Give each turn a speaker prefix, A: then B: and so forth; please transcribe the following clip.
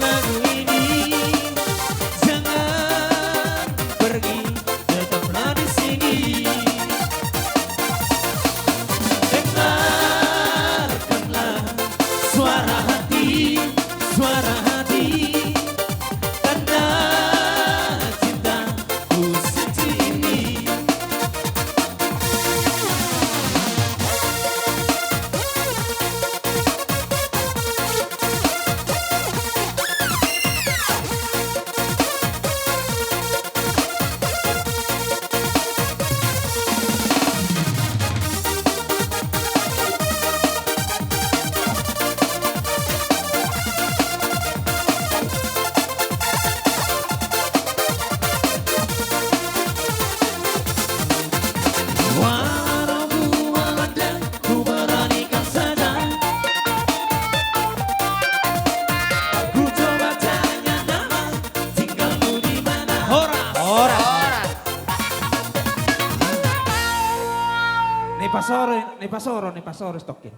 A: lagu ini. Jangan pergi, tetaplah di sini. Dengarkanlah suara hati, suara hati. Tanda cintaku suci ini. Walau ku melanda, ku beranikan saja. Ku coba tanya nama, tinggalmu di mana? Horas.
B: Horas.
A: Ne pasoro stokin.